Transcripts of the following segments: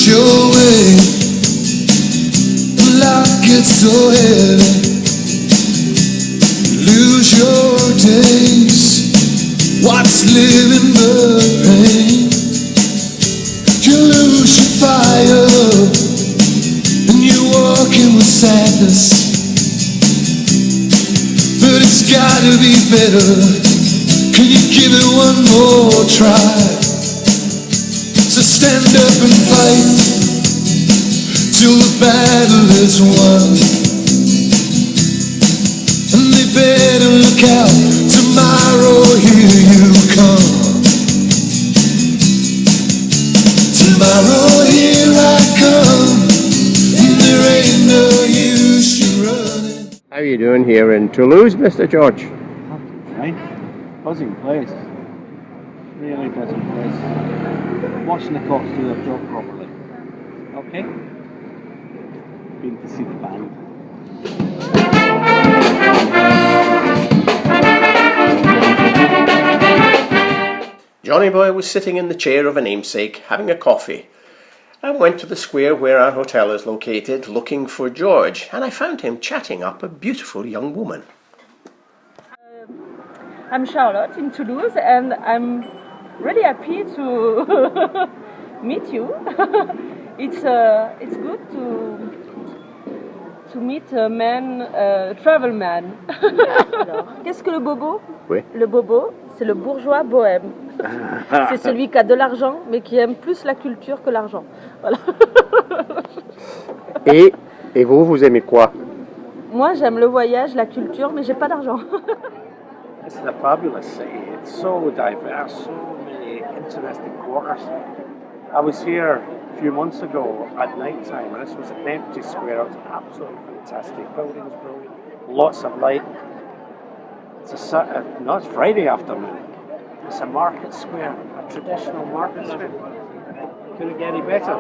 lose your way. Life gets so heavy. Lose your days. What's living but pain? You lose your fire, and you're walking with sadness. But it's gotta be better. Can you give it one more try? So stand up and fight till the battle is won. And they better look out, tomorrow here you come. Tomorrow here I come, and there ain't no use you running. How are you doing here in Toulouse, Mr. George? Fine. Buzzing place. Really buzzing place. Watching the cops do their job properly. Okay? Been to see the band. Johnny Boy was sitting in the chair of a namesake, having a coffee. I went to the square where our hotel is located, looking for George, and I found him chatting up a beautiful young woman. I'm Charlotte in Toulouse, and I'm really happy to meet you. It's good to meet a man, travel man. Alors, qu'est-ce que le bobo? Oui. Le bobo, c'est le bourgeois bohème. C'est celui qui a de l'argent, mais qui aime plus la culture que l'argent. Voilà. Et vous, vous aimez quoi? Moi, j'aime le voyage, la culture, mais j'ai pas d'argent. This is a fabulous city. It's so diverse, so many interesting quarters. I was here a few months ago at night time, and this was an empty square. It was absolutely fantastic. Buildings brilliant, lots of light. It's it's Friday afternoon. It's a market square, a traditional market square. Couldn't get any better.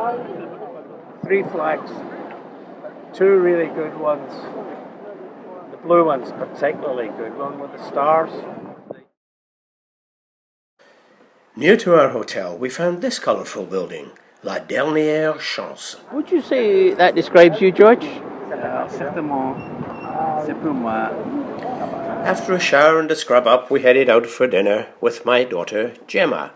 3 flags, 2 really good ones. The blue one's particularly good, one with the stars. Near to our hotel, we found this colourful building, La Dernière Chance. Would you say that describes you, George? Certainement. C'est pour moi. After a shower and a scrub up, we headed out for dinner with my daughter, Gemma.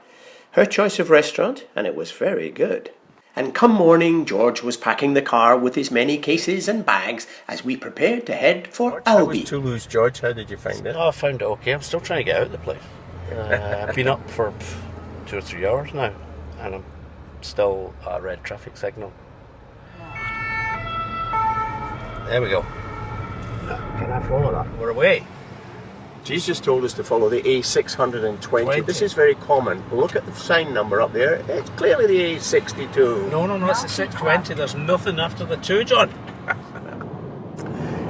Her choice of restaurant, and it was very good. And come morning, George was packing the car with his many cases and bags as we prepared to head for Albi. How was Toulouse, George? How did you find it? Oh, I found it okay. I'm still trying to get out of the place. I've been up for 2 or 3 hours now, and I'm still at a red traffic signal. There we go. Can I follow that? We're away. She's just told us to follow the A620. This is very common. Look at the sign number up there. It's clearly the A62. No, it's the 620. There's nothing after the 2, John.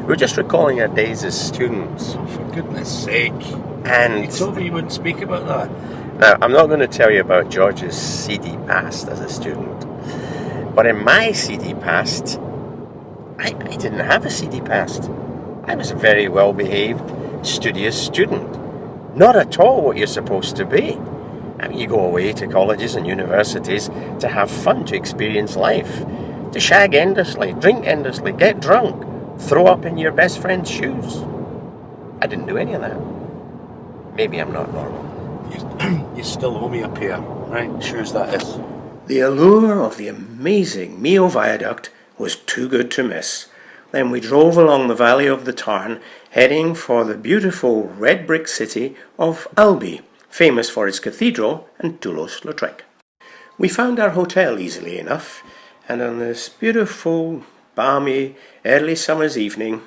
We're just recalling our days as students. Oh, for goodness sake. And You told me you wouldn't speak about that. now, I'm not going to tell you about George's seedy past as a student. But in my seedy past, I didn't have a seedy past. I was a very well-behaved, studious student. Not at all what you're supposed to be. I mean, you go away to colleges and universities to have fun, to experience life, to shag endlessly, drink endlessly, get drunk, throw up in your best friend's shoes. I didn't do any of that. Maybe I'm not normal. You still owe me a pair, right? Shoes, that is. The allure of the amazing Mio Viaduct was too good to miss. Then we drove along the valley of the Tarn, heading for the beautiful red brick city of Albi, famous for its cathedral and Toulouse-Lautrec. We found our hotel easily enough, and on this beautiful, balmy, early summer's evening,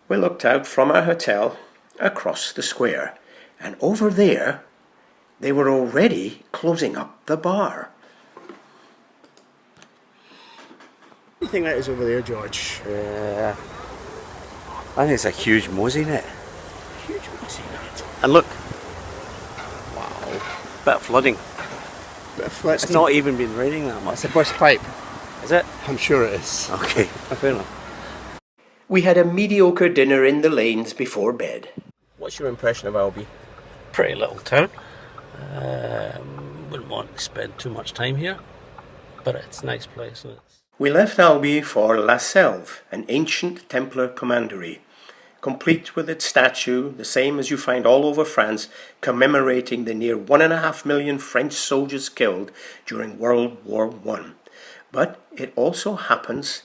we looked out from our hotel across the square, and over there, they were already closing up the bar. What do you think that is over there, George? I think it's a huge mosey net. Huge messy net. And look. Wow. Bit of flooding. It's not even been raining that much. It's a burst pipe. Is it? I'm sure it is. Okay, fair enough. We had a mediocre dinner in the lanes before bed. What's your impression of Albi? Pretty little town. Wouldn't want to spend too much time here. but it's a nice place. And We left Albi for La Selve, an ancient Templar commandery, complete with its statue, the same as you find all over France, commemorating the near 1.5 million French soldiers killed during World War I. But it also happens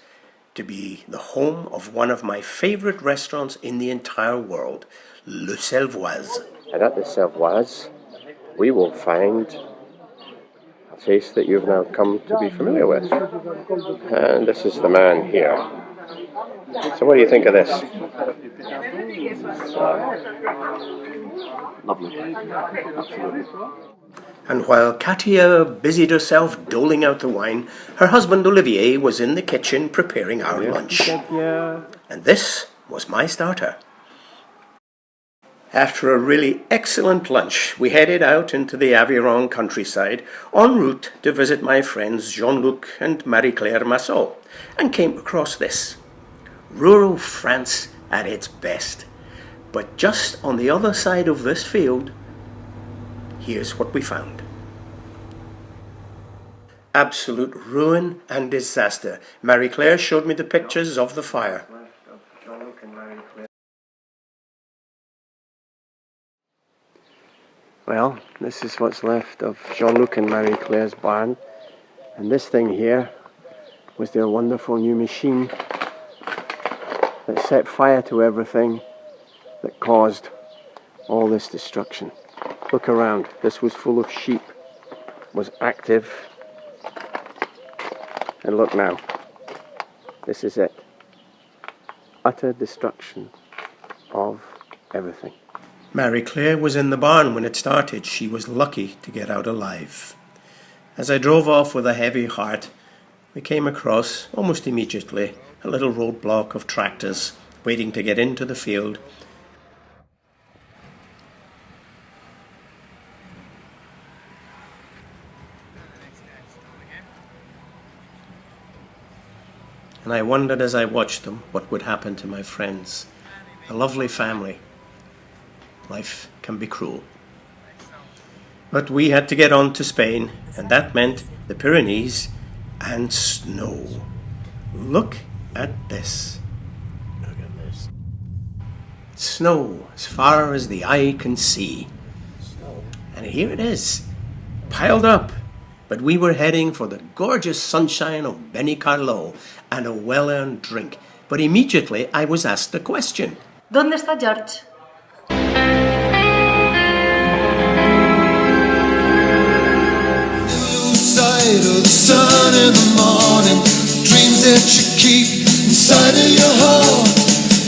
to be the home of one of my favourite restaurants in the entire world, Le Selvoise. And at the Selvoise, we will find a face that you've now come to be familiar with. And this is the man here. So what do you think of this? Lovely. Absolutely. And while Katia busied herself doling out the wine, her husband Olivier was in the kitchen preparing our lunch. And this was my starter. After a really excellent lunch, we headed out into the Aveyron countryside en route to visit my friends Jean-Luc and Marie-Claire Massot, and came across this. Rural France at its best. But just on the other side of this field, here's what we found. Absolute ruin and disaster. Marie-Claire showed me the pictures of the fire. Well, this is what's left of Jean-Luc and Marie-Claire's barn. And this thing here was their wonderful new machine that set fire to everything that caused all this destruction. Look around. This was full of sheep, was active. And look now. This is it. Utter destruction of everything. Marie-Claire was in the barn when it started. She was lucky to get out alive. As I drove off with a heavy heart, we came across, almost immediately, a little roadblock of tractors waiting to get into the field. And I wondered as I watched them what would happen to my friends, a lovely family. Life can be cruel. But we had to get on to Spain, and that meant the Pyrenees and snow. Look at this. look at this. Snow as far as the eye can see. And here it is, piled up. But we were heading for the gorgeous sunshine of Benicarló and a well-earned drink. But immediately I was asked a question. ¿Dónde está George? Sight of the sun in the morning, dreams that you keep inside of your heart.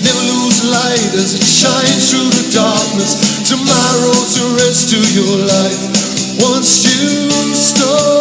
Never lose light as it shines through the darkness. Tomorrow's the rest of your life. Once you start